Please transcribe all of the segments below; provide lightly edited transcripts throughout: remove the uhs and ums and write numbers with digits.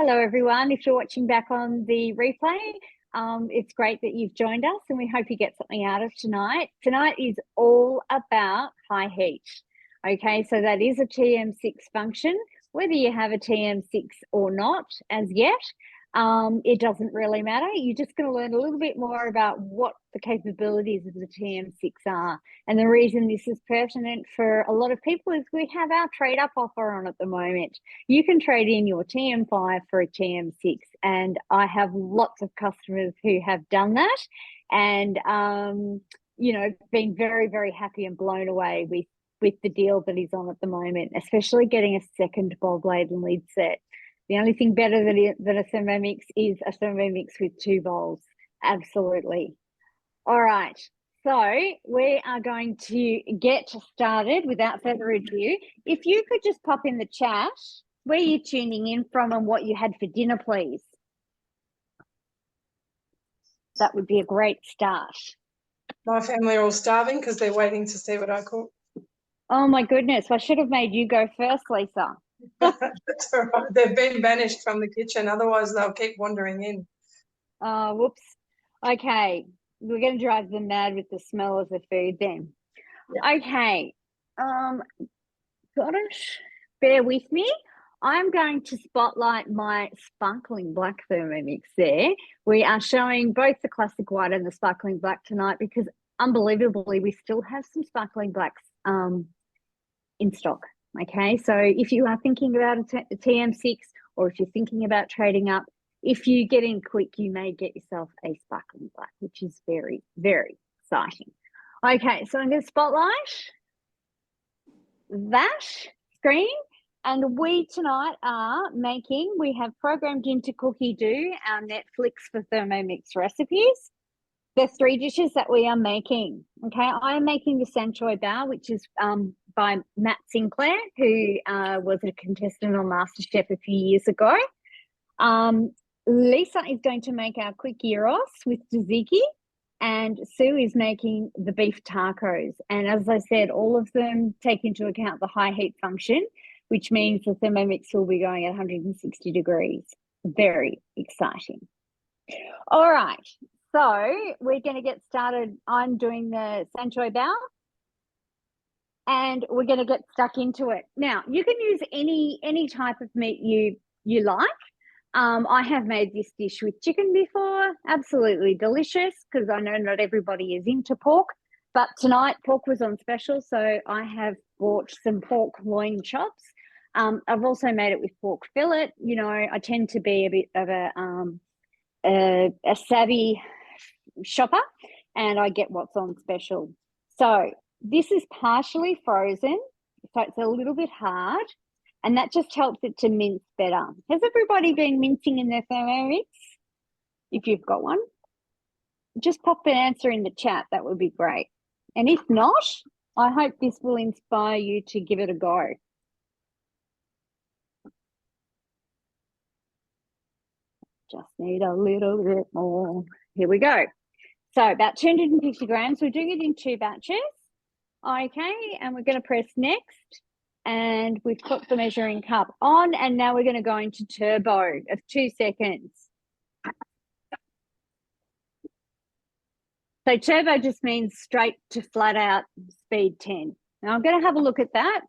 Hello, everyone. If you're watching back on the replay, it's great that you've joined us and we hope you get something out of tonight. Tonight is all about high heat. Okay, so that is a TM6 function. Whether you have a TM6 or not as yet, it doesn't really matter. You're just going to learn a little bit more about what the capabilities of the TM6 are. And the reason this is pertinent for a lot of people is we have our trade up offer on at the moment. You can trade in your TM5 for a TM6, and I have lots of customers who have done that and, been very, very happy and blown away with the deal that is on at the moment, especially getting a second bog ladle and lid set. The only thing better than a Thermomix is a Thermomix with two bowls. Absolutely. All right. So we are going to get started without further ado. If you could just pop in the chat where you're tuning in from and what you had for dinner, please. That would be a great start. My family are all starving because they're waiting to see what I cook. Oh, my goodness. I should have made you go first, Lisa. That's all right. They've been banished from the kitchen. Otherwise, they'll keep wandering in. Oh, whoops. Okay. We're going to drive them mad with the smell of the food then. Yeah. Okay. Gosh, bear with me. I'm going to spotlight my sparkling black Thermomix there. We are showing both the classic white and the sparkling black tonight because unbelievably we still have some sparkling blacks in stock. Okay, so if you are thinking about a TM6 or if you're thinking about trading up, if you get in quick, you may get yourself a sparkling black, which is very, very exciting. Okay, so I'm going to spotlight that screen. And we tonight are we have programmed into Cookie Do, our Netflix for Thermomix recipes. There's 3 dishes that we are making. Okay, I am making the Choy bao, which is by Matt Sinclair, who was a contestant on Masterchef a few years ago. Lisa is going to make our quick gyros with tzatziki, and Sue is making the beef tacos. And as I said, all of them take into account the high heat function, which means the Thermomix will be going at 160 degrees. Very exciting. All right. So we're going to get started. I'm doing the Choy bao and we're going to get stuck into it. Now, you can use any type of meat you like. I have made this dish with chicken before. Absolutely delicious because I know not everybody is into pork. But tonight pork was on special, so I have bought some pork loin chops. I've also made it with pork fillet. You know, I tend to be a bit of a savvy shopper and I get what's on special. So this is partially frozen, so it's a little bit hard and that just helps it to mince better. Has everybody been mincing in their Thermomix? If you've got one, just pop an answer in the chat. That would be great. And if not, I hope this will inspire you to give it a go. Just need a little bit more. Here we go. So about 250 grams. We're doing it in 2 batches. Okay, and we're going to press next. And we've put the measuring cup on. And now we're going to go into turbo of 2 seconds. So turbo just means straight to flat out speed 10. Now I'm going to have a look at that.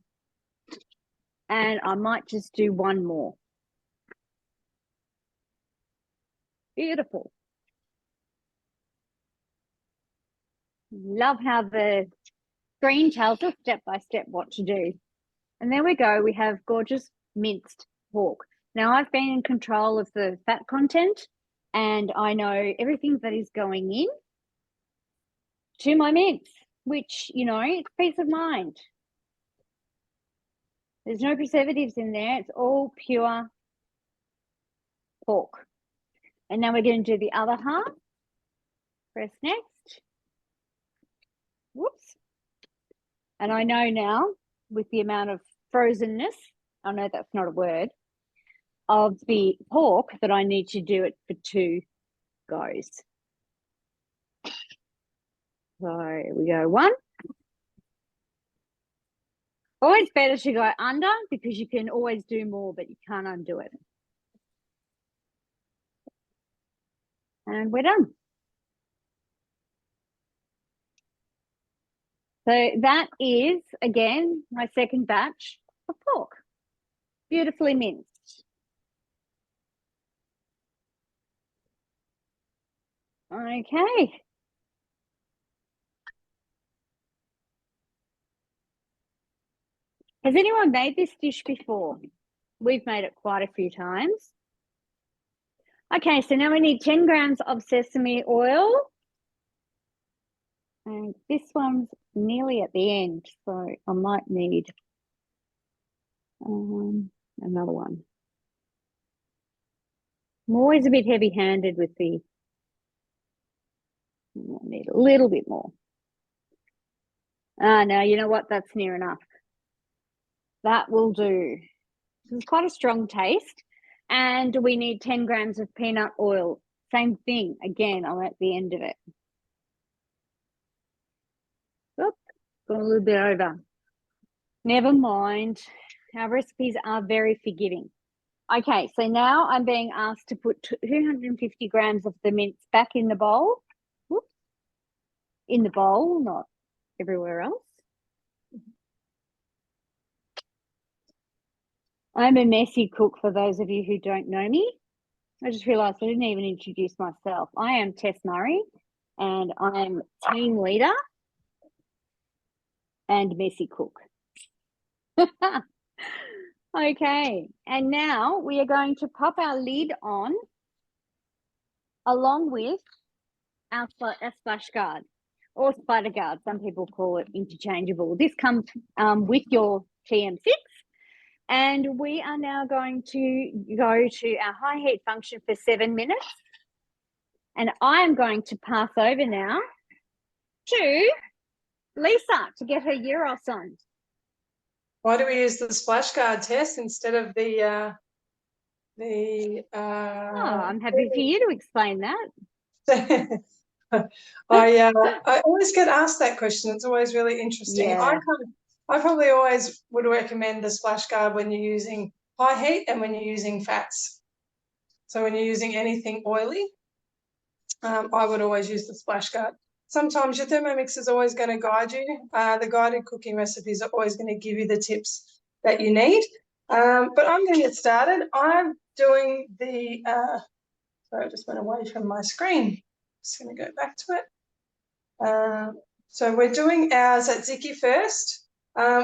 And I might just do one more. Beautiful. Love how the screen tells us step by step what to do. And there we go. We have gorgeous minced pork. Now I've been in control of the fat content and I know everything that is going in to my mince, which, you know, it's peace of mind. There's no preservatives in there. It's all pure pork. And now we're going to do the other half. Press next. Whoops. And I know now with the amount of frozenness, I know that's not a word, of the pork that I need to do it for 2 goes. So here we go. 1. Always better to go under because you can always do more, but you can't undo it. And we're done. So that is, again, my second batch of pork. Beautifully minced. Okay. Has anyone made this dish before? We've made it quite a few times. Okay, so now we need 10 grams of sesame oil. And this one's nearly at the end, so I might need another one. I'm always a bit heavy-handed with the, I need a little bit more. No, you know what? That's near enough. That will do. It's quite a strong taste. And we need 10 grams of peanut oil. Same thing. Again, I'm at the end of it. Oop, got a little bit over. Never mind. Our recipes are very forgiving. Okay, so now I'm being asked to put 250 grams of the mince back in the bowl. Whoops. In the bowl, not everywhere else. I'm a messy cook, for those of you who don't know me. I just realised I didn't even introduce myself. I am Tess Murray, and I'm team leader and messy cook. Okay, and now we are going to pop our lid on along with our splash guard or spider guard. Some people call it interchangeable. This comes with your TM6. And we are now going to go to our high heat function for 7 minutes. And I am going to pass over now to Lisa to get her gyros on. Why do we use the splash guard, Tess, instead of the I'm happy for you to explain that. I always get asked that question. It's always really interesting. Yeah. I probably always would recommend the splash guard when you're using high heat and when you're using fats. So when you're using anything oily, I would always use the splash guard. Sometimes your Thermomix is always going to guide you. The guided cooking recipes are always going to give you the tips that you need. But I'm going to get started. I'm doing the, sorry, I just went away from my screen. Just going to go back to it. So we're doing our tzatziki first,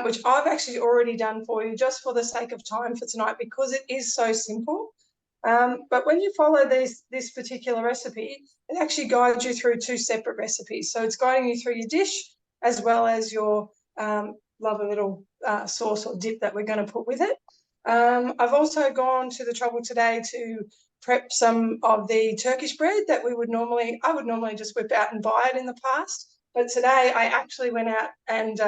which I've actually already done for you just for the sake of time for tonight because it is so simple. But when you follow this particular recipe, it actually guides you through 2 separate recipes. So it's guiding you through your dish as well as your lovely little sauce or dip that we're going to put with it. I've also gone to the trouble today to prep some of the Turkish bread that I would normally just whip out and buy it in the past. But today I actually went out and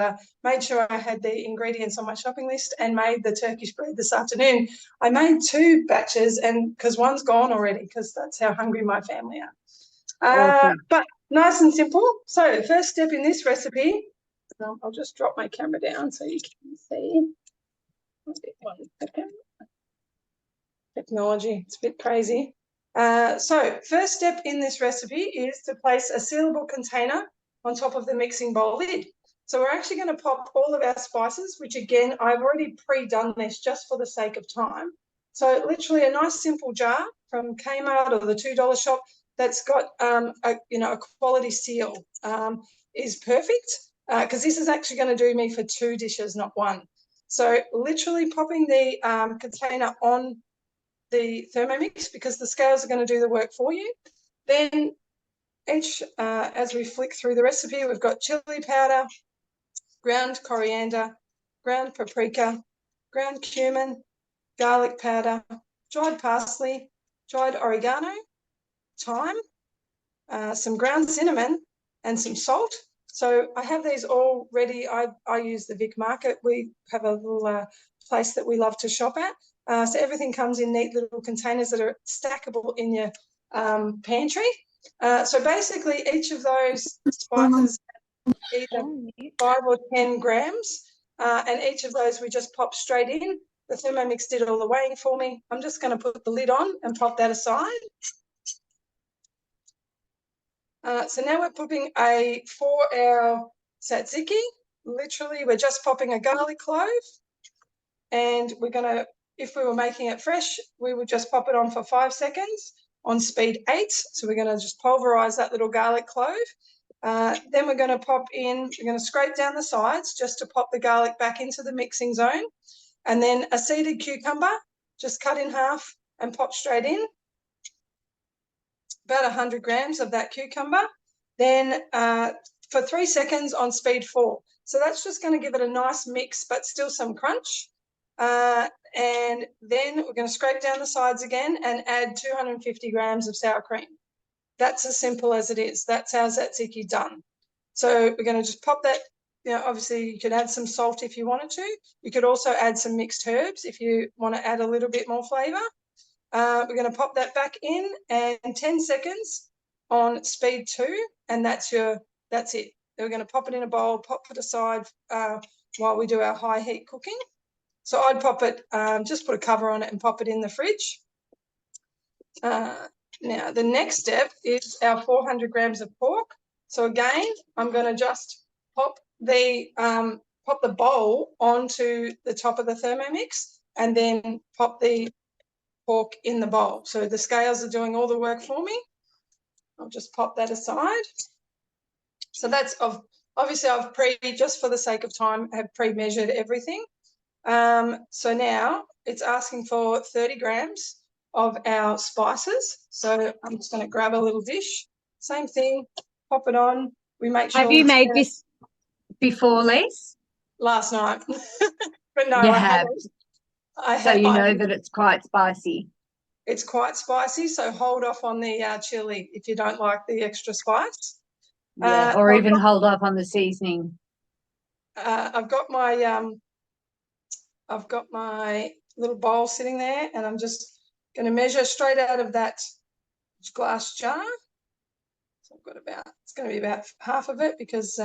made sure I had the ingredients on my shopping list and made the Turkish bread this afternoon. I made 2 batches and because one's gone already because that's how hungry my family are. Awesome. But nice and simple. So first step in this recipe, I'll just drop my camera down so you can see. 1 second. Technology, it's a bit crazy. So first step in this recipe is to place a sealable container on top of the mixing bowl lid. So we're actually going to pop all of our spices, which again, I've already pre-done this just for the sake of time. So literally a nice simple jar from Kmart or the $2 shop that's got a quality seal is perfect because this is actually going to do me for 2 dishes, not 1. So literally popping the container on the Thermomix because the scales are going to do the work for you. Then as we flick through the recipe, we've got chili powder, ground coriander, ground paprika, ground cumin, garlic powder, dried parsley, dried oregano, thyme, some ground cinnamon, and some salt. So I have these all ready. I use the Vic Market. We have a little place that we love to shop at. So everything comes in neat little containers that are stackable in your pantry. So basically each of those spices either 5 or 10 grams and each of those we just pop straight in. The Thermomix did all the weighing for me. I'm just going to put the lid on and pop that aside. So now we're popping for our tzatziki. Literally, we're just popping a garlic clove, and we're going to, if we were making it fresh, we would just pop it on for 5 seconds on speed 8. So we're going to just pulverize that little garlic clove. Then we're going to we're going to scrape down the sides just to pop the garlic back into the mixing zone. And then a seeded cucumber, just cut in half and pop straight in. About 100 grams of that cucumber. Then for 3 seconds on speed 4. So that's just going to give it a nice mix, but still some crunch. And then we're going to scrape down the sides again and add 250 grams of sour cream. That's as simple as it is. That's our tzatziki done. So we're going to just pop that. You know, obviously you could add some salt if you wanted to. You could also add some mixed herbs if you want to add a little bit more flavour. We're going to pop that back in, and 10 seconds on speed 2, and that's it. Then we're going to pop it in a bowl, pop it aside while we do our high heat cooking. So I'd pop it, just put a cover on it and pop it in the fridge. Now the next step is our 400 grams of pork. So again, I'm going to just pop the bowl onto the top of the Thermomix, and then pop the pork in the bowl. So the scales are doing all the work for me. I'll just pop that aside. So that's obviously I've just for the sake of time, have pre-measured everything. So now it's asking for 30 grams of our spices. So I'm just going to grab a little dish. Same thing, pop it on. We make sure. Have you made this before, Lise? Last night. But no, You I have. haven't. So you know that it's quite spicy. It's quite spicy, so hold off on the chili if you don't like the extra spice. Yeah, or even hold off on the seasoning. I've got my little bowl sitting there, and I'm just going to measure straight out of that glass jar. So I've got it's going to be about half of it, because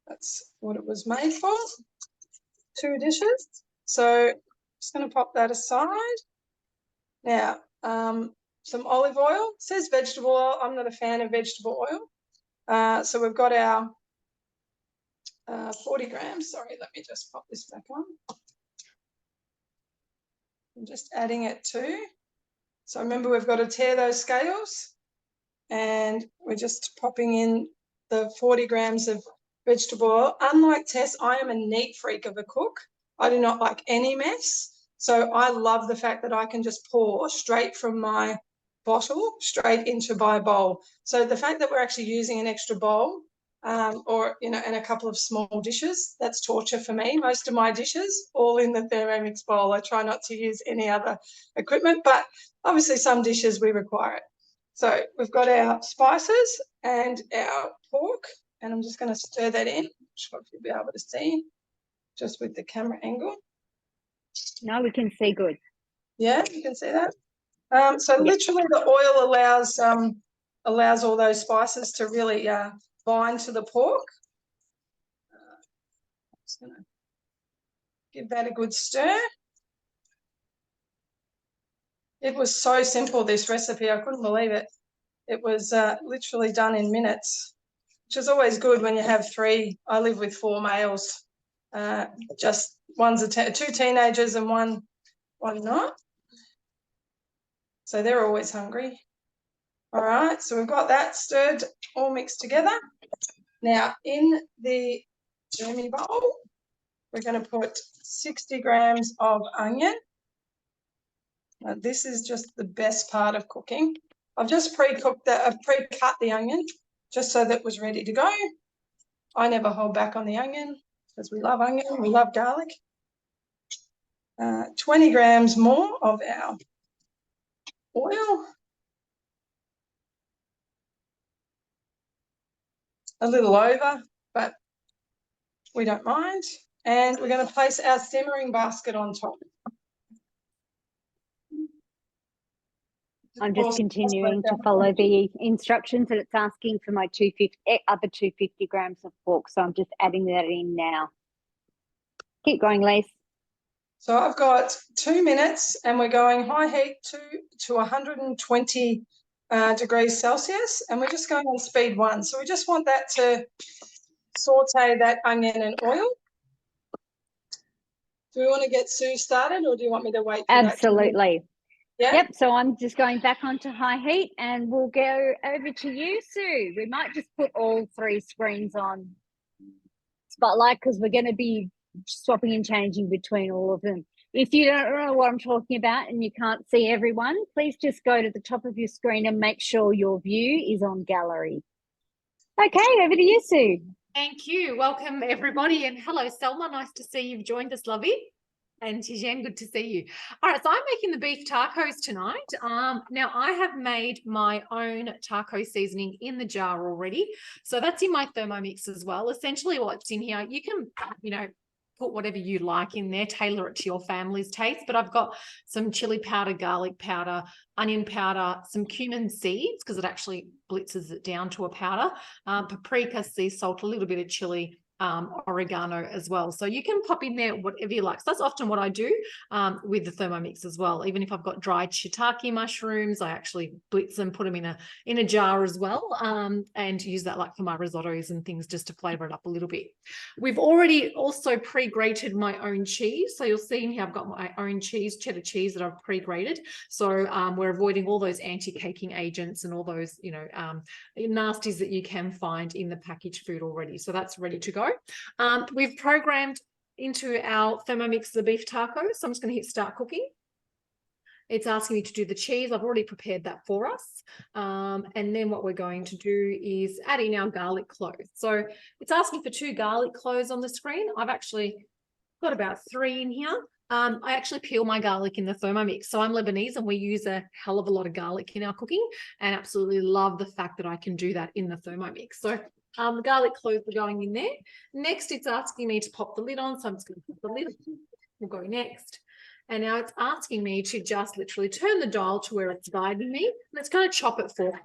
that's what it was made for. 2 dishes. So I'm just going to pop that aside. Now, some olive oil. It says vegetable oil. I'm not a fan of vegetable oil. So we've got our 40 grams. Sorry, let me just pop this back on. I'm just adding it too. So remember, we've got to tear those scales, and we're just popping in the 40 grams of vegetable oil. Unlike Tess, I am a neat freak of a cook. I do not like any mess. So I love the fact that I can just pour straight from my bottle straight into my bowl. So the fact that we're actually using an extra bowl, and a couple of small dishes, that's torture for me. Most of my dishes, all in the Thermomix bowl. I try not to use any other equipment, but obviously some dishes we require it. So we've got our spices and our pork, and I'm just going to stir that in. I'm sure if you'll be able to see just with the camera angle. No, we can see good. Yeah, you can see that. So literally the oil allows all those spices to really bind to the pork. I'm just going to give that a good stir. It was so simple, this recipe. I couldn't believe it. It was literally done in minutes, which is always good when you have 3. I live with 4 males. Just one's 2 teenagers and one not. So they're always hungry. All right, so we've got that stirred, all mixed together. Now in the Jeremy bowl, we're going to put 60 grams of onion. Now this is just the best part of cooking. I've just pre-cut the onion just so that it was ready to go. I never hold back on the onion because we love onion, we love garlic. 20 grams more of our oil. A little over, but we don't mind. And we're going to place our simmering basket on top. I'm just continuing to follow the instructions, and it's asking for my other 250 grams of pork. So I'm just adding that in now. Keep going, Lise. So I've got 2 minutes, and we're going high heat to 120 degrees Celsius, and we're just going on speed 1. So we just want that to saute that onion and oil. Do we want to get Sue started, or do you want me to wait for Absolutely. Yeah. Yep. So I'm just going back onto high heat, and we'll go over to you, Sue. We might just put all 3 screens on Spotlight because we're going to be swapping and changing between all of them. If you don't know what I'm talking about and you can't see everyone, please just go to the top of your screen and make sure your view is on gallery. Okay, over to you, Sue. Thank you. Welcome, everybody. And hello, Selma. Nice to see you've joined us, lovey. And Tijen, good to see you. All right, so I'm making the beef tacos tonight. Now, I have made my own taco seasoning in the jar already. So that's in my Thermomix as well. Essentially what's in here, you can, put whatever you like in there, tailor it to your family's taste. But I've got some chili powder, garlic powder, onion powder, some cumin seeds, because it actually blitzes it down to a powder, paprika, sea salt, a little bit of chili, oregano as well. So you can pop in there whatever you like. So that's often what I do with the Thermomix as well. Even if I've got dried shiitake mushrooms, I actually blitz them, put them in a jar as well, and use that like for my risottos and things just to flavor it up a little bit. We've already also pre-grated my own cheese. So you'll see in here I've got my own cheese, cheddar cheese that I've pre-grated. So we're avoiding all those anti-caking agents and all those, nasties that you can find in the packaged food already. So that's ready to go. We've programmed into our Thermomix the beef taco. So I'm just going to hit start cooking. It's asking me to do the cheese. I've already prepared that for us. And then what we're going to do is add in our garlic cloves. So it's asking for 2 garlic cloves on the screen. I've actually got about 3 in here. I actually peel my garlic in the Thermomix. So I'm Lebanese and we use a hell of a lot of garlic in our cooking, and absolutely love the fact that I can do that in the Thermomix. So the garlic cloves are going in there. Next, it's asking me to pop the lid on. So I'm just going to pop the lid on. We'll go next. And now it's asking me to just literally turn the dial to where it's guiding me. And it's going to chop it for me.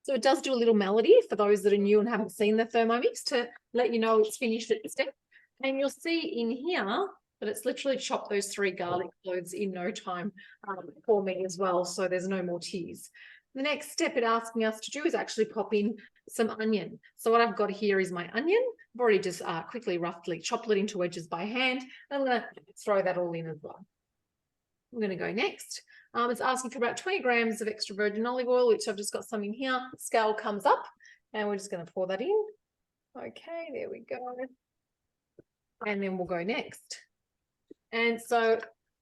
So it does do a little melody for those that are new and haven't seen the Thermomix to let you know it's finished at the step. And you'll see in here that it's literally chopped those 3 garlic cloves in no time for me as well. So there's no more tears. The next step it's asking us to do is actually pop in some onion. So what I've got here is my onion. I've already just quickly, roughly chopped it into wedges by hand. And I'm going to throw that all in as well. I'm going to go next. It's asking for about 20 grams of extra virgin olive oil, which I've just got some in here. Scale comes up and we're just going to pour that in. Okay, there we go. And then we'll go next. And so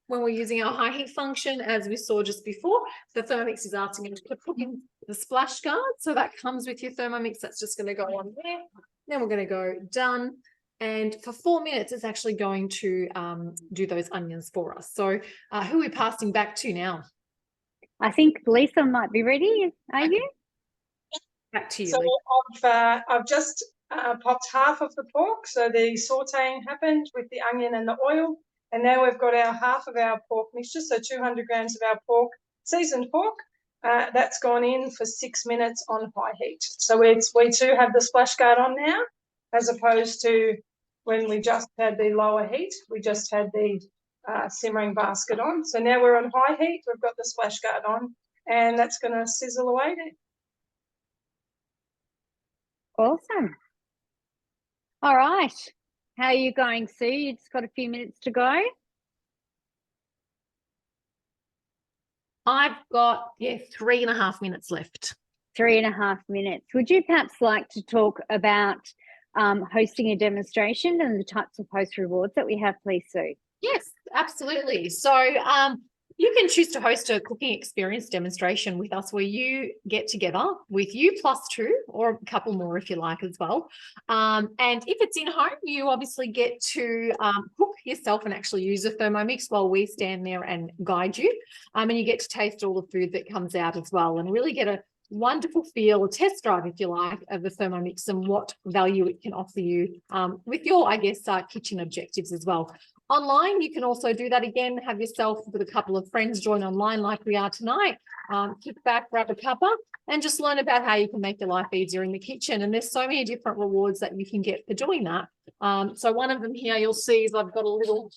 when we're using our high heat function, as we saw just before, the Thermomix is asking us to put in the splash guard. So that comes with your Thermomix. That's just going to go on there. Then we're going to go done. And for 4 minutes, it's actually going to do those onions for us. So who are we passing back to now? I think Lisa might be ready. Are you? Back to you. So I've just popped half of the pork. So the sauteing happened with the onion and the oil. And now we've got our half of our pork mixture. So 200 grams of our pork, seasoned pork. That's gone in for 6 minutes on high heat. So we too have the splash guard on now, as opposed to when we just had the lower heat. We just had the simmering basket on. So now we're on high heat. We've got the splash guard on, and that's going to sizzle away there. Awesome. All right. How are you going, Sue? You just got a few minutes to go. I've got 3.5 minutes left. 3.5 minutes. Would you perhaps like to talk about hosting a demonstration and the types of host rewards that we have, please, Sue? Yes, absolutely. So you can choose to host a cooking experience demonstration with us where you get together with you +2 or a couple more if you like as well. And if it's in home, you obviously get to cook yourself and actually use a Thermomix while we stand there and guide you. And you get to taste all the food that comes out as well and really get a wonderful feel, a test drive, if you like, of the Thermomix and what value it can offer you with your, kitchen objectives as well. Online, you can also do that again, have yourself with a couple of friends join online like we are tonight, kick back, grab a cuppa, and just learn about how you can make your life easier in the kitchen. And there's so many different rewards that you can get for doing that. So one of them here you'll see is I've got a little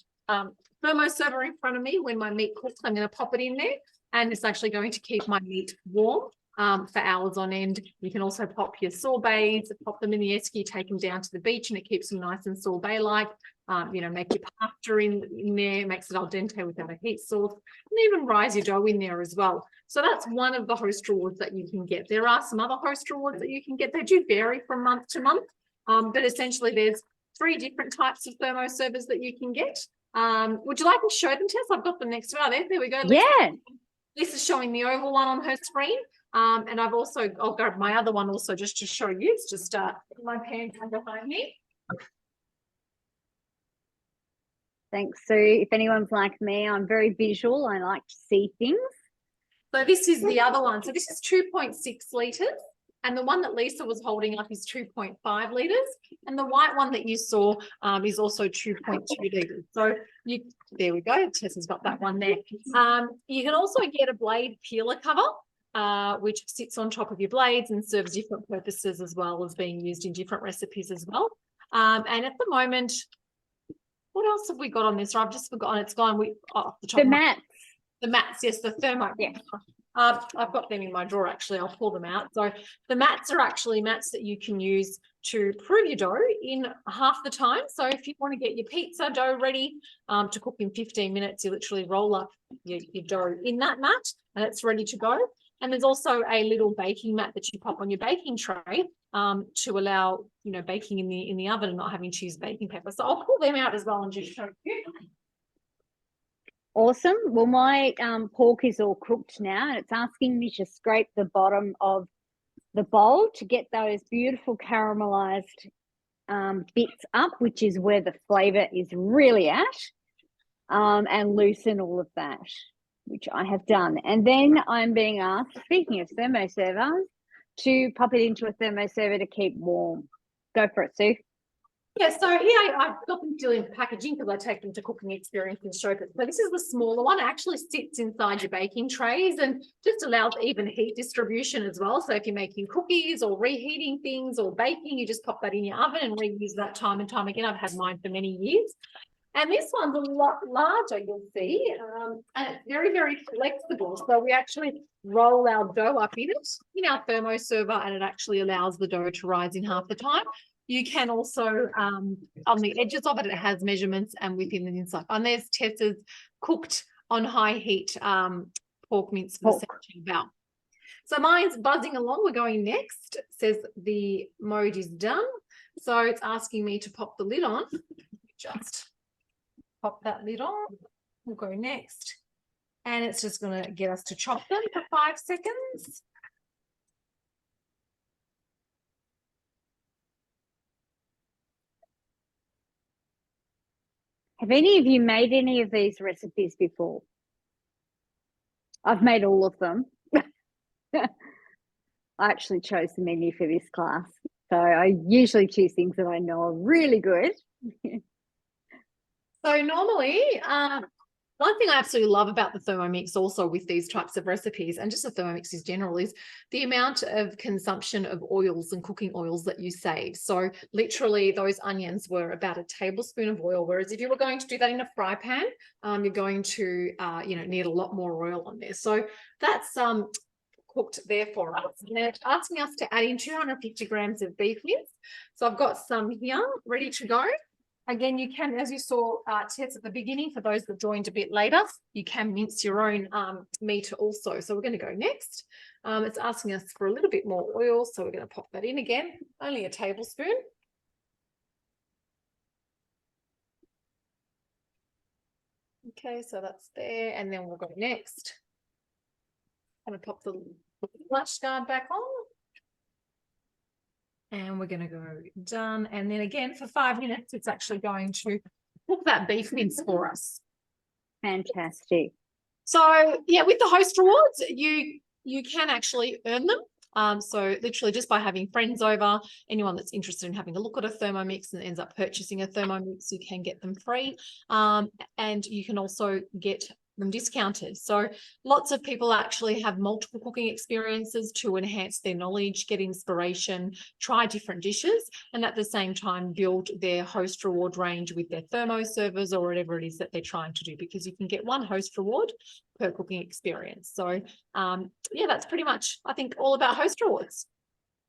thermo server in front of me. When my meat cooks, I'm going to pop it in there, and it's actually going to keep my meat warm for hours on end. You can also pop your sorbets, pop them in the esky, take them down to the beach, and it keeps them nice and sorbet-like. You know, make your pasta in there, makes it al dente without a heat source, and even rise your dough in there as well. So that's one of the host rewards that you can get. There are some other host rewards that you can get. They do vary from month to month, but essentially there's 3 different types of thermo servers that you can get. Would you like me to show them, Tess? I've got them next to me. There we go. Yeah. Lisa's showing the oval one on her screen. And I'll grab my other one also just to show you. It's just my pan behind me. Thanks, Sue. If anyone's like me, I'm very visual. I like to see things. So this is the other one. So this is 2.6 litres. And the one that Lisa was holding up is 2.5 litres. And the white one that you saw is also 2.2 litres. So there we go. Tessa's got that one there. You can also get a blade peeler cover, which sits on top of your blades and serves different purposes as well as being used in different recipes as well. And at the moment, what else have we got on this? I've just forgotten. It's gone off the top. The mats. The mats, yes, the thermo. Yeah. I've got them in my drawer, actually. I'll pull them out. So the mats are actually mats that you can use to prove your dough in half the time. So if you want to get your pizza dough ready to cook in 15 minutes, you literally roll up your dough in that mat and it's ready to go. And there's also a little baking mat that you pop on your baking tray to allow, you know, baking in the oven and not having to use baking paper. So I'll pull them out as well and just show you. Awesome. Well, my pork is all cooked now, and it's asking me to scrape the bottom of the bowl to get those beautiful caramelized bits up, which is where the flavor is really at, and loosen all of that, which I have done. And then I'm being asked, speaking of thermo servers, to pop it into a thermo server to keep warm. Go for it, Sue. Yeah, so here I've got them still in packaging because I take them to Cooking Experience and show it. So this is the smaller one. It actually sits inside your baking trays and just allows even heat distribution as well. So if you're making cookies or reheating things or baking, you just pop that in your oven and reuse that time and time again. I've had mine for many years. And this one's a lot larger, you'll see, and it's very, very flexible. So we actually roll our dough up in it, in our thermo server, and it actually allows the dough to rise in half the time. You can also, on the edges of it, it has measurements, and within the inside. And there's Tessa's cooked on high heat pork mince for the section about. So mine's buzzing along. We're going next. It says the mode is done. So it's asking me to pop the lid on. Just pop that lid on. We'll go next. And it's just going to get us to chop them for 5 seconds. Have any of you made any of these recipes before? I've made all of them. I actually chose the menu for this class. So I usually choose things that I know are really good. So normally, one thing I absolutely love about the Thermomix also with these types of recipes, and just the Thermomix in general, is the amount of consumption of oils and cooking oils that you save. So literally those onions were about a tablespoon of oil, whereas if you were going to do that in a fry pan, you're going to need a lot more oil on there. So that's cooked there for us. And it's asking us to add in 250 grams of beef mince. So I've got some here ready to go. Again, you can, as you saw, Tess, at the beginning, for those that joined a bit later, you can mince your own meat also. So we're going to go next. It's asking us for a little bit more oil, so we're going to pop that in again, only a tablespoon. Okay, so that's there, and then we'll go next. I'm going to pop the flash guard back on. And we're going to go done. And then again, for 5 minutes, it's actually going to cook that beef mince for us. Fantastic. So, yeah, with the host rewards, you can actually earn them. So literally just by having friends over, anyone that's interested in having a look at a Thermomix and ends up purchasing a Thermomix, you can get them free. And you can also get them discounted. So lots of people actually have multiple cooking experiences to enhance their knowledge, get inspiration, try different dishes, and at the same time build their host reward range with their thermo servers or whatever it is that they're trying to do, because you can get one host reward per cooking experience. So yeah, that's pretty much, I think, all about host rewards.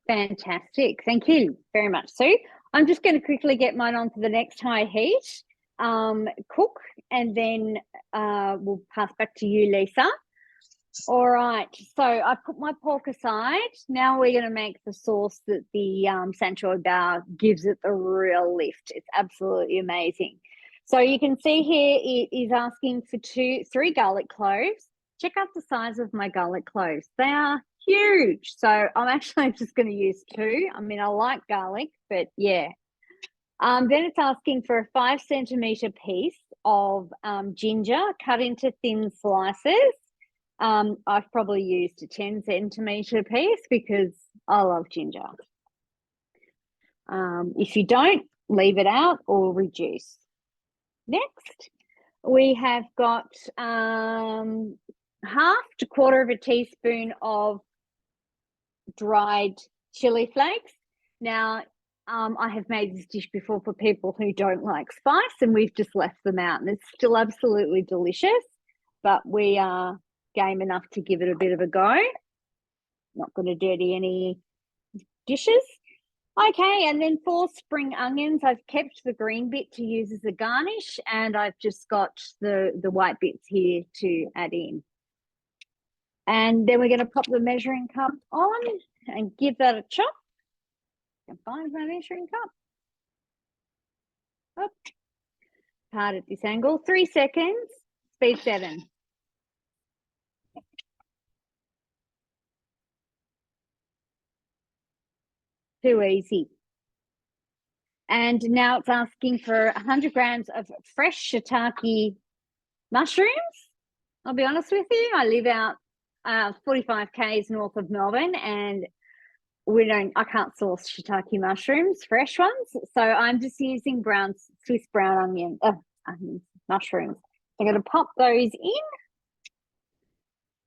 Fantastic. Thank you very much, Sue. I'm just going to quickly get mine onto the next high heat, cook, and then we'll pass back to you, Lisa. All right. So I put my pork aside. Now we're going to make the sauce that the Sanchoy bar gives it the real lift. It's absolutely amazing. So you can see here it is asking for 3 garlic cloves. Check out the size of my garlic cloves. They are huge. So I'm actually just going to use 2. I mean, I like garlic, but yeah. Then it's asking for a 5 centimetre piece of ginger cut into thin slices. I've probably used a 10 centimetre piece because I love ginger. If you don't, leave it out or reduce. Next, we have got 1/2 to 1/4 of a teaspoon of dried chili flakes. Now, I have made this dish before for people who don't like spice, and we've just left them out, and it's still absolutely delicious, but we are game enough to give it a bit of a go. Not going to dirty any dishes. Okay, and then 4 spring onions. I've kept the green bit to use as a garnish, and I've just got the white bits here to add in. And then we're going to pop the measuring cup on and give that a chop. I can find my measuring cup. Oh, hard at this angle. 3 seconds, speed 7. Too easy. And now it's asking for 100 grams of fresh shiitake mushrooms. I'll be honest with you, I live out 45 k's north of Melbourne, and I can't source shiitake mushrooms, fresh ones. So I'm just using Swiss brown mushrooms. I'm going to pop those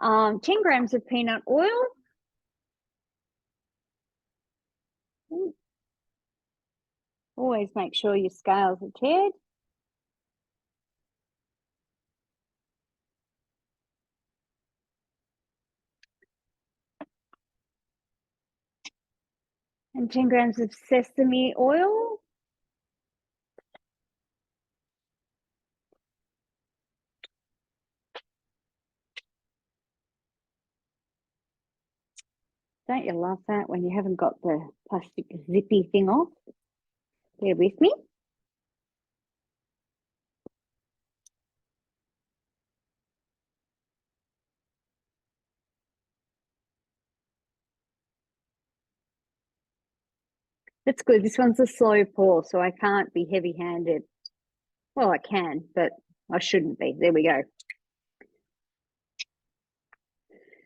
in. 10 grams of peanut oil. Always make sure your scales are tiered. And 10 grams of sesame oil. Don't you love that when you haven't got the plastic zippy thing off? Bear with me. That's good. This one's a slow pour, so I can't be heavy-handed. Well, I can, but I shouldn't be. There we go.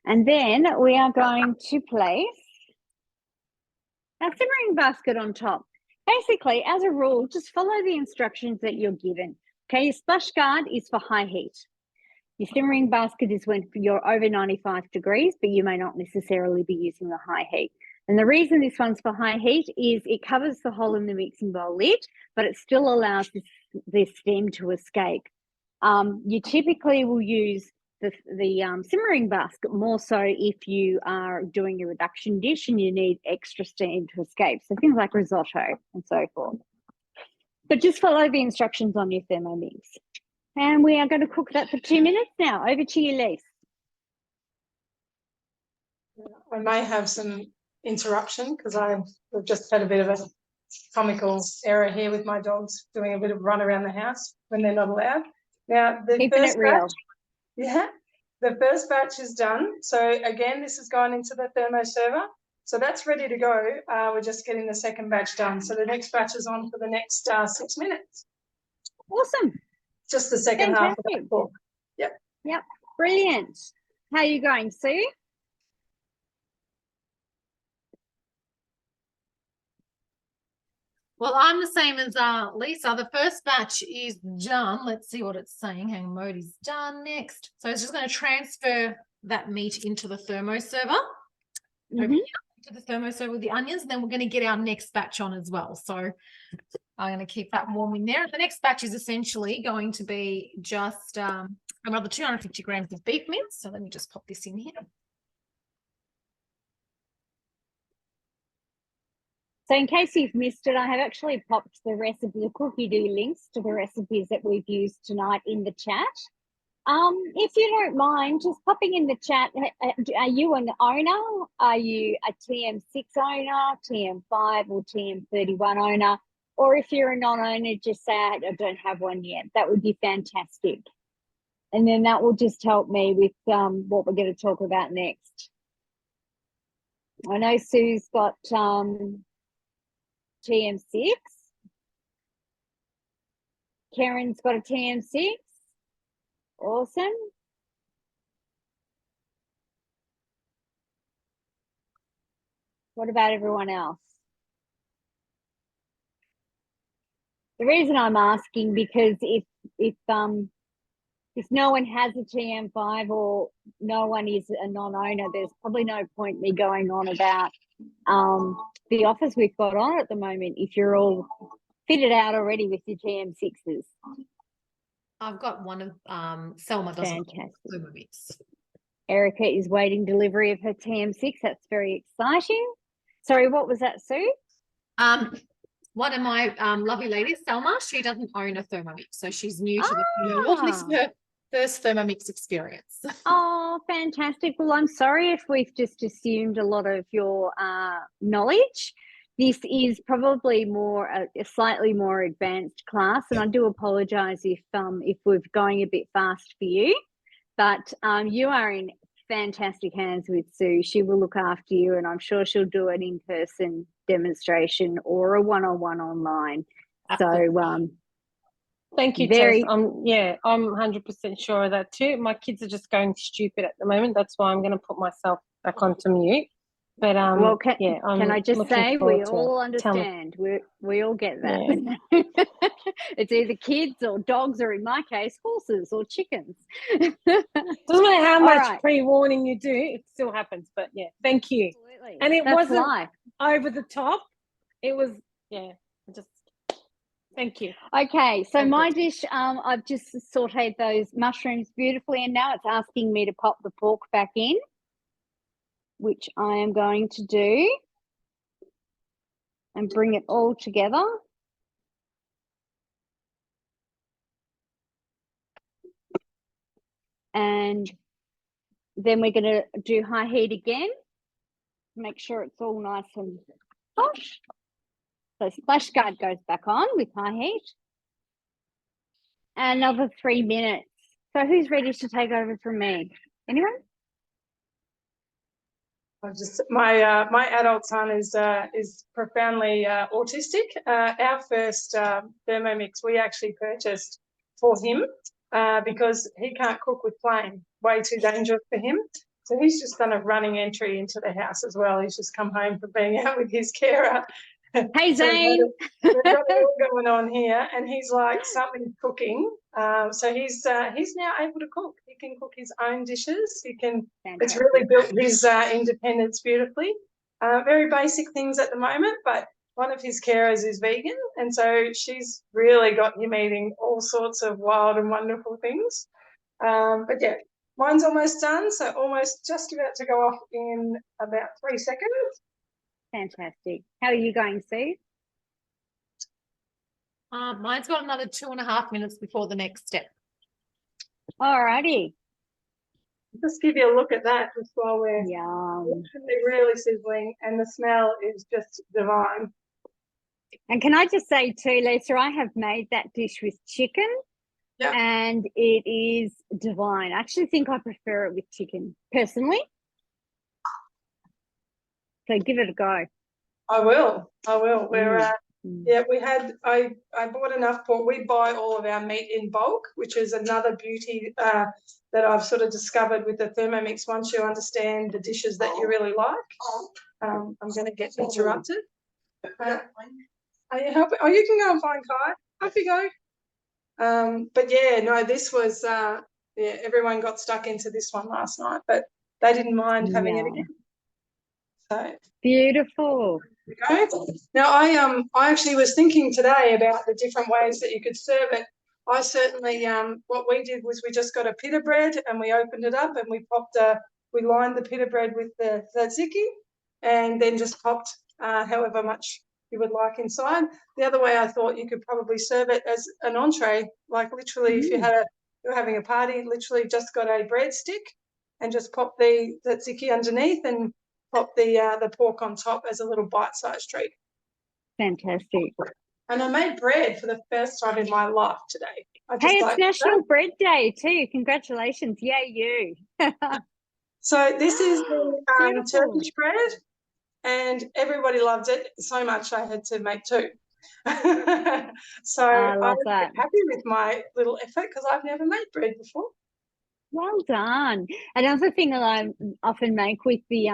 And then we are going to place our simmering basket on top. Basically, as a rule, just follow the instructions that you're given. Okay, your splash guard is for high heat. Your simmering basket is when you're over 95 degrees, but you may not necessarily be using the high heat. And the reason this one's for high heat is it covers the hole in the mixing bowl lid, but it still allows this steam to escape. You typically will use the simmering basket more so if you are doing a reduction dish and you need extra steam to escape. So things like risotto and so forth. But just follow the instructions on your Thermomix. And we are going to cook that for 2 minutes now. Over to you, Lise. I may have some interruption because we've just had a bit of a comical error here with my dogs doing a bit of run around the house when they're not allowed. Now, Keeping it real. The first batch is done. So again, this has gone into the thermo server. So that's ready to go. We're just getting the second batch done. So the next batch is on for the next 6 minutes. Awesome. Just the second half of that pork. Yep. Yep. Brilliant. How are you going, Sue? Well, I'm the same as Lisa. The first batch is done. Let's see what it's saying. Hang on, mode is done next. So it's just going to transfer that meat into the thermo server. Over here, into the thermo server with the onions, and then we're going to get our next batch on as well. So I'm going to keep that warm in there. The next batch is essentially going to be just another 250 grams of beef mince. So let me just pop this in here. So in case you've missed it, I have actually popped the recipe, the cookie dough links to the recipes that we've used tonight in the chat. If you don't mind, just popping in the chat, are you an owner? Are you a TM6 owner, TM5 or TM31 owner? Or if you're a non-owner, just say, I don't have one yet. That would be fantastic. And then that will just help me with what we're going to talk about next. I know Sue's got TM6. Karen's got a TM6. Awesome. What about everyone else? The reason I'm asking, because if no one has a TM5 or no one is a non-owner, there's probably no point me going on about the offers we've got on at the moment if you're all fitted out already with your TM6s. I've got one of Selma doesn't. Fantastic. Erica is waiting delivery of her TM6. That's very exciting. Sorry, what was that, Sue? One of my lovely ladies, Selma, she doesn't own a Thermomix, so she's new to the Thermomix. This is her first Thermomix experience. Oh, fantastic. Well, I'm sorry if we've just assumed a lot of your knowledge. This is probably more a slightly more advanced class, and I do apologise if we're going a bit fast for you, but you are in fantastic hands with Sue. She will look after you, and I'm sure she'll do an in-person demonstration or a one-on-one online. Absolutely. So thank you, Tess. I'm 100% sure of that too. My kids are just going stupid at the moment. That's why I'm going to put myself back onto mute. But well, can I just say we all understand. We all get that. Yeah. It's either kids or dogs, or in my case, horses or chickens. Doesn't matter how much pre-warning you do, it still happens. But yeah, thank you. Absolutely. And it wasn't life. Over the top. It was just thank you. Okay, so my dish, I've just sauteed those mushrooms beautifully, and now it's asking me to pop the pork back in, which I am going to do, and bring it all together. And then we're going to do high heat again. Make sure it's all nice and posh. So splash guard goes back on with high heat. Another 3 minutes. So who's ready to take over from me? Anyone? My adult son is profoundly autistic. Our first Thermomix we actually purchased for him because he can't cook with flame. Way too dangerous for him. So he's just done a running entry into the house as well. He's just come home from being out with his carer. Hey, Zane. We've got it all going on here, and he's like, something's cooking. So he's now able to cook. He can cook his own dishes. He can. It's really built his independence beautifully. Very basic things at the moment, but one of his carers is vegan, and so she's really got him eating all sorts of wild and wonderful things. But yeah, mine's almost done, so almost just about to go off in about 3 seconds. Fantastic. How are you going, Sue? Mine's got another 2.5 minutes before the next step. All righty. Just give you a look at that just while we're really sizzling, and the smell is just divine. And can I just say too, Lisa, I have made that dish with chicken, and it is divine. I actually think I prefer it with chicken personally. So give it a go. I will. We're I bought enough pork. We buy all of our meat in bulk, which is another beauty that I've sort of discovered with the Thermomix. Once you understand the dishes that you really like, I'm going to get interrupted. Are you helping? Oh, you can go and find Kai. Off you go. But yeah, no, this was everyone got stuck into this one last night, but they didn't mind having it again. So Beautiful. there we go. Now I actually was thinking today about the different ways that you could serve it. I certainly what we did was we just got a pita bread and we opened it up and we lined the pita bread with the tzatziki and then just popped however much you would like inside. The other way I thought you could probably serve it as an entree, like literally if you're having a party, literally just got a breadstick and just pop the tzatziki underneath and pop the pork on top as a little bite-sized treat. Fantastic. And I made bread for the first time in my life today. Hey, it's National Bread Day too. Congratulations. Yay, you. So this is the Turkish bread, and everybody loved it so much I had to make two. So I love I'm that. happy with my little effort because I've never made bread before. Well done. Another thing that I often make with the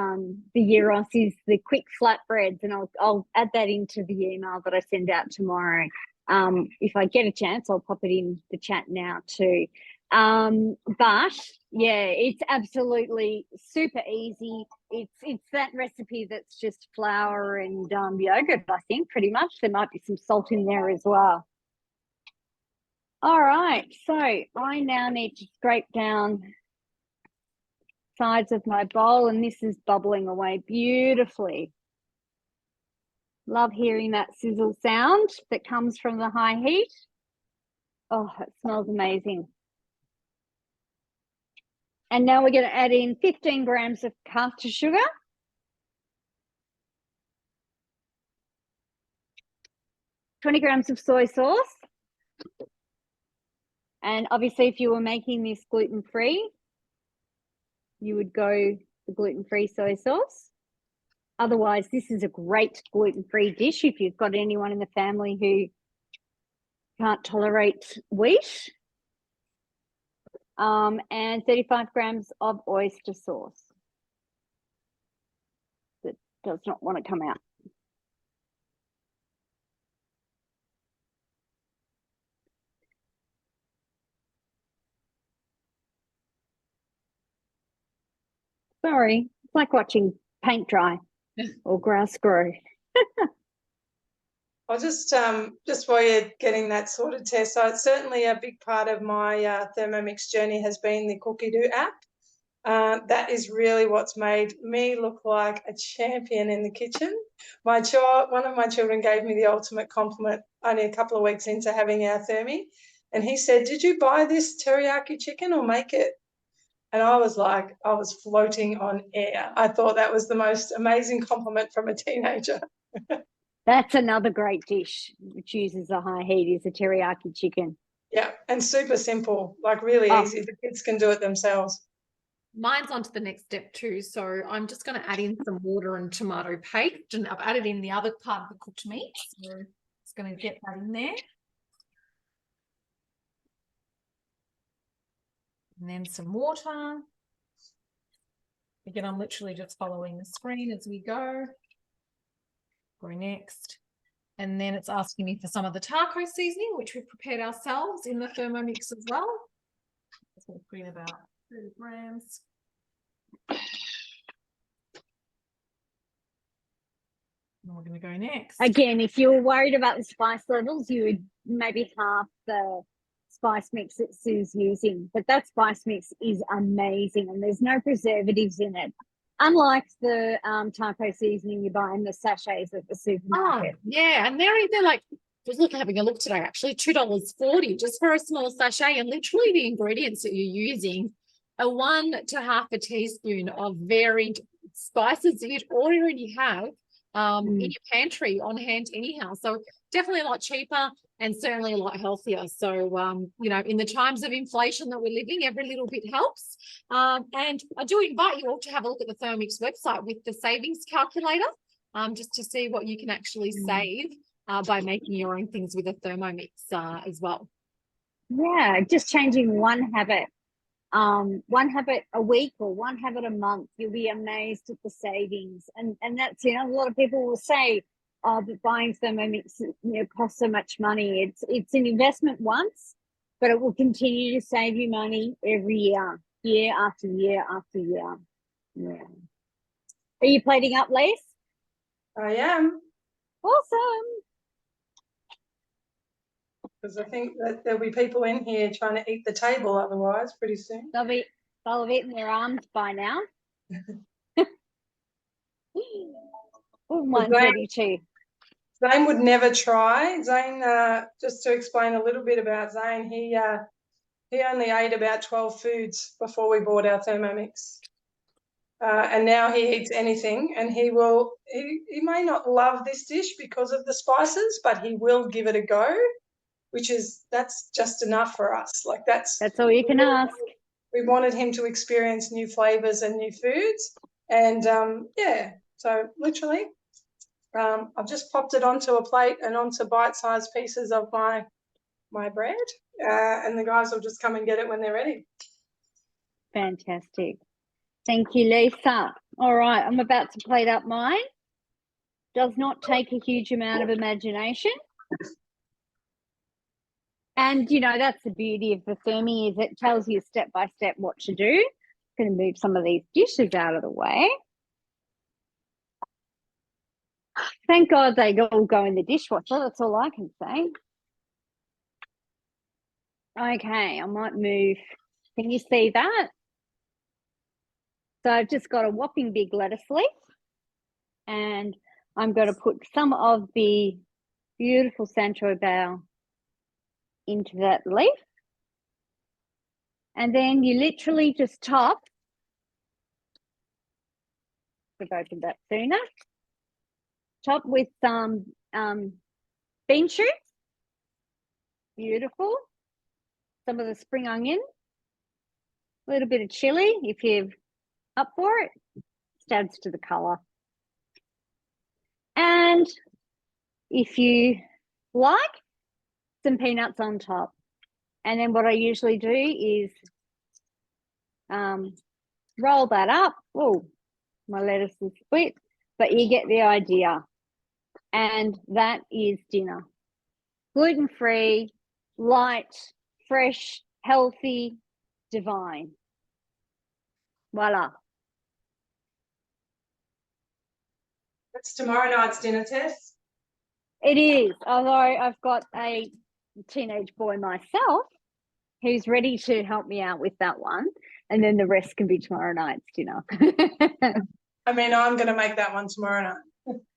gyros is the quick flatbreads, and I'll add that into the email that I send out tomorrow. If I get a chance, I'll pop it in the chat now too. But yeah, it's absolutely super easy. It's that recipe that's just flour and yogurt, I think, pretty much. There might be some salt in there as well. All right, so I now need to scrape down sides of my bowl, and this is bubbling away beautifully. Love hearing that sizzle sound that comes from the high heat. Oh, it smells amazing. And now we're going to add in 15 grams of caster sugar. $20 grams of soy sauce. And obviously, if you were making this gluten-free, you would go the gluten-free soy sauce. Otherwise, this is a great gluten-free dish if you've got anyone in the family who can't tolerate wheat. And 35 grams of oyster sauce that does not want to come out. Sorry, it's like watching paint dry or grass grow. I'll just while you're getting that sorted, Tess, so it's certainly a big part of my Thermomix journey has been the Cookie Do app. That is really what's made me look like a champion in the kitchen. One of my children gave me the ultimate compliment only a couple of weeks into having our Thermi, and he said, "Did you buy this teriyaki chicken or make it?" And I was like, I was floating on air. I thought that was the most amazing compliment from a teenager. That's another great dish which uses a high heat is a teriyaki chicken. Yeah, and super simple, like really easy. The kids can do it themselves. Mine's on to the next step too. So I'm just going to add in some water and tomato paste, and I've added in the other part of the cooked meat. So it's going to get that in there. And then some water. Again, I'm literally just following the screen as we go. Go next. And then it's asking me for some of the taco seasoning, which we've prepared ourselves in the Thermomix as well. Just going to put in about 30 grams. And we're going to go next. Again, if you were worried about the spice levels, you would maybe half the spice mix that Sue's using, but that spice mix is amazing and there's no preservatives in it, unlike the taco seasoning you buy in the sachets at the supermarket. Yeah, and they're like, just having a look today, actually $2.40 just for a small sachet, and literally the ingredients that you're using are 1 to half a teaspoon of varied spices that you'd already have in your pantry on hand anyhow. So definitely a lot cheaper and certainly a lot healthier. So, you know, in the times of inflation that we're living, every little bit helps. And I do invite you all to have a look at the Thermomix website with the savings calculator, just to see what you can actually save by making your own things with a Thermomix as well. Yeah, just changing one habit a week or one habit a month, you'll be amazed at the savings. And that's, you know, a lot of people will say, oh, but buying Thermomix, costs so much money. It's an investment once, but it will continue to save you money every year, year after year after year. Yeah. Are you plating up, Lise? I am. Awesome. Because I think that there'll be people in here trying to eat the table otherwise pretty soon. They'll have eaten their arms by now. Oh, 1:32. Zane would never try. Zane, just to explain a little bit about Zane, he only ate about 12 foods before we bought our Thermomix. And now he eats anything, and he may not love this dish because of the spices, but he will give it a go, that's just enough for us. Like that's all you can ask. We wanted him to experience new flavors and new foods. And so literally I've just popped it onto a plate and onto bite-sized pieces of my bread, and the guys will just come and get it when they're ready. Fantastic. Thank you, Lisa. All right, I'm about to plate up mine. Does not take a huge amount of imagination. And, that's the beauty of the Thermi, is it tells you step by step what to do. I'm going to move some of these dishes out of the way. Thank God they all go in the dishwasher. That's all I can say. Okay, I might move. Can you see that? So I've just got a whopping big lettuce leaf, and I'm going to put some of the beautiful Sancho bao into that leaf. And then you literally just top. We've opened that sooner. Top with some bean shoots. Beautiful. Some of the spring onion. A little bit of chili if you're up for it. Just adds to the colour. And if you like, some peanuts on top. And then what I usually do is roll that up. Oh, my lettuce is split, but you get the idea. And that is dinner. Gluten-free, light, fresh, healthy, divine. Voila. That's tomorrow night's dinner, Tess. It is, although I've got a teenage boy myself who's ready to help me out with that one, and then the rest can be tomorrow night's dinner. I mean, I'm going to make that one tomorrow night.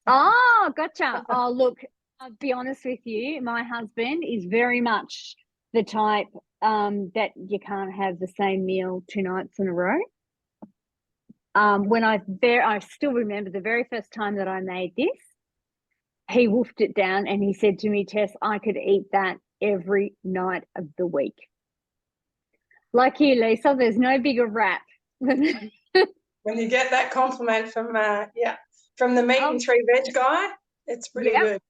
Oh, gotcha. Oh, look, I'll be honest with you. My husband is very much the type that you can't have the same meal 2 nights in a row. When I still remember the very first time that I made this, he wolfed it down and he said to me, Tess, I could eat that every night of the week. Like you, Lisa, there's no bigger rap. When you get that compliment from the meat and 3 veg guy, it's pretty good.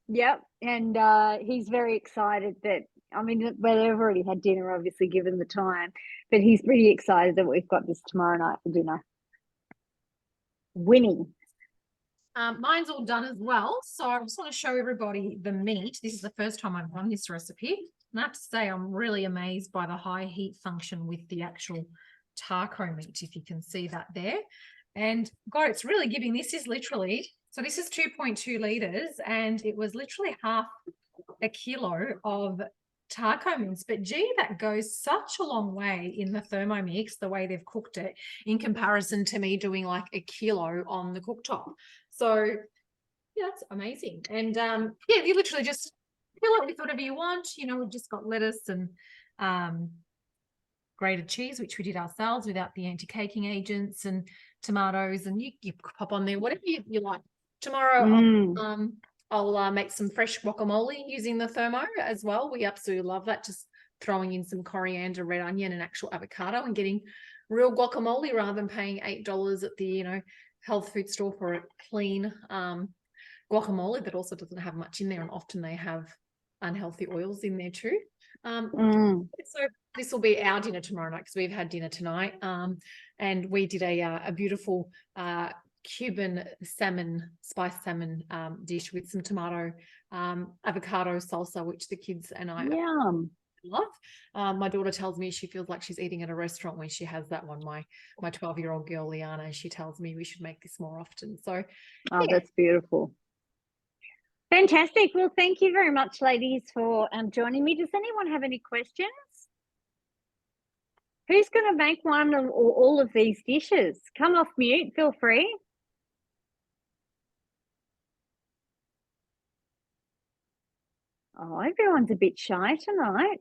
Yep, and he's very excited that, I mean, well, they've already had dinner, obviously, given the time, but he's pretty excited that we've got this tomorrow night for dinner. Winning. Mine's all done as well. So I just want to show everybody the meat. This is the first time I've done this recipe. And I have to say, I'm really amazed by the high heat function with the actual taco meat, if you can see that there. And God, it's really giving, this is 2.2 litres, and it was literally half a kilo of taco mince. But gee, that goes such a long way in the Thermomix, the way they've cooked it, in comparison to me doing like a kilo on the cooktop. So yeah, that's amazing. And you literally just fill it with whatever you want. We've just got lettuce and grated cheese, which we did ourselves without the anti-caking agents, and tomatoes, and you pop on there whatever you like. Tomorrow I'll make some fresh guacamole using the Thermo as well. We absolutely love that, just throwing in some coriander, red onion, and actual avocado, and getting real guacamole rather than paying $8 at the health food store for a clean guacamole that also doesn't have much in there, and often they have unhealthy oils in there too. So this will be our dinner tomorrow night, because we've had dinner tonight, and we did a beautiful Cuban salmon, spiced salmon dish with some tomato, avocado salsa, which the kids and I Yum. love. My daughter tells me she feels like she's eating at a restaurant when she has that one. My 12-year-old girl, Liana, she tells me we should make this more often. So, Oh, that's beautiful. Fantastic. Well, thank you very much, ladies, for joining me. Does anyone have any questions? Who's going to make one or all of these dishes? Come off mute, feel free. Oh, everyone's a bit shy tonight.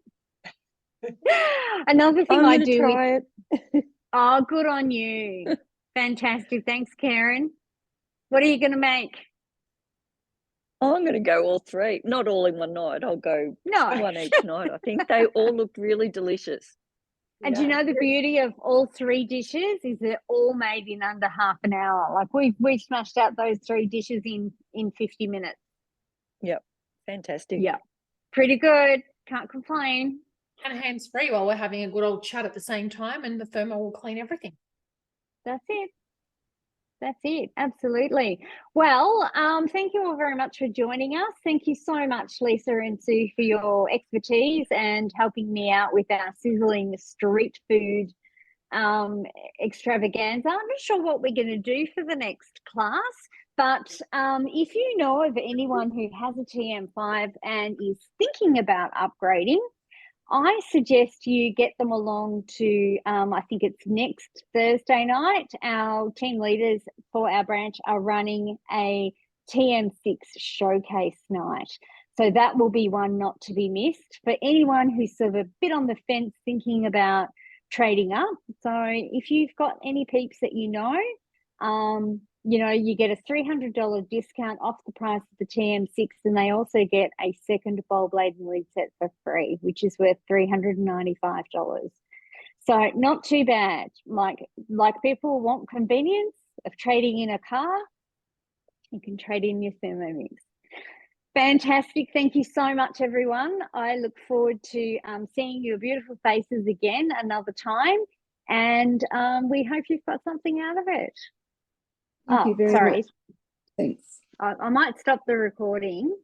Another thing I do try it. Oh, good on you. Fantastic. Thanks, Karen. What are you going to make? I'm going to go all three. Not all in one night. I'll go one each night. I think they all looked really delicious. And do you know the beauty of all three dishes is they're all made in under half an hour. Like we've smashed out those 3 dishes in 50 minutes. Yep. Fantastic. Yeah. Pretty good. Can't complain. And hands-free while we're having a good old chat at the same time, and the thermo will clean everything. That's it. That's it. Absolutely. Well, thank you all very much for joining us. Thank you so much, Lisa and Sue, for your expertise and helping me out with our sizzling street food extravaganza. I'm not sure what we're going to do for the next class, but if you know of anyone who has a TM5 and is thinking about upgrading, I suggest you get them along to, I think it's next Thursday night. Our team leaders for our branch are running a TM6 showcase night. So that will be one not to be missed for anyone who's sort of a bit on the fence thinking about trading up. So if you've got any peeps that you know, you get a $300 discount off the price of the TM6, and they also get a second bowl blade and lid set for free, which is worth $395. So not too bad. Like people want convenience of trading in a car, you can trade in your Thermomix. Fantastic. Thank you so much, everyone. I look forward to seeing your beautiful faces again another time, and we hope you've got something out of it. Thank you very much. Sorry. Thanks. I might stop the recording.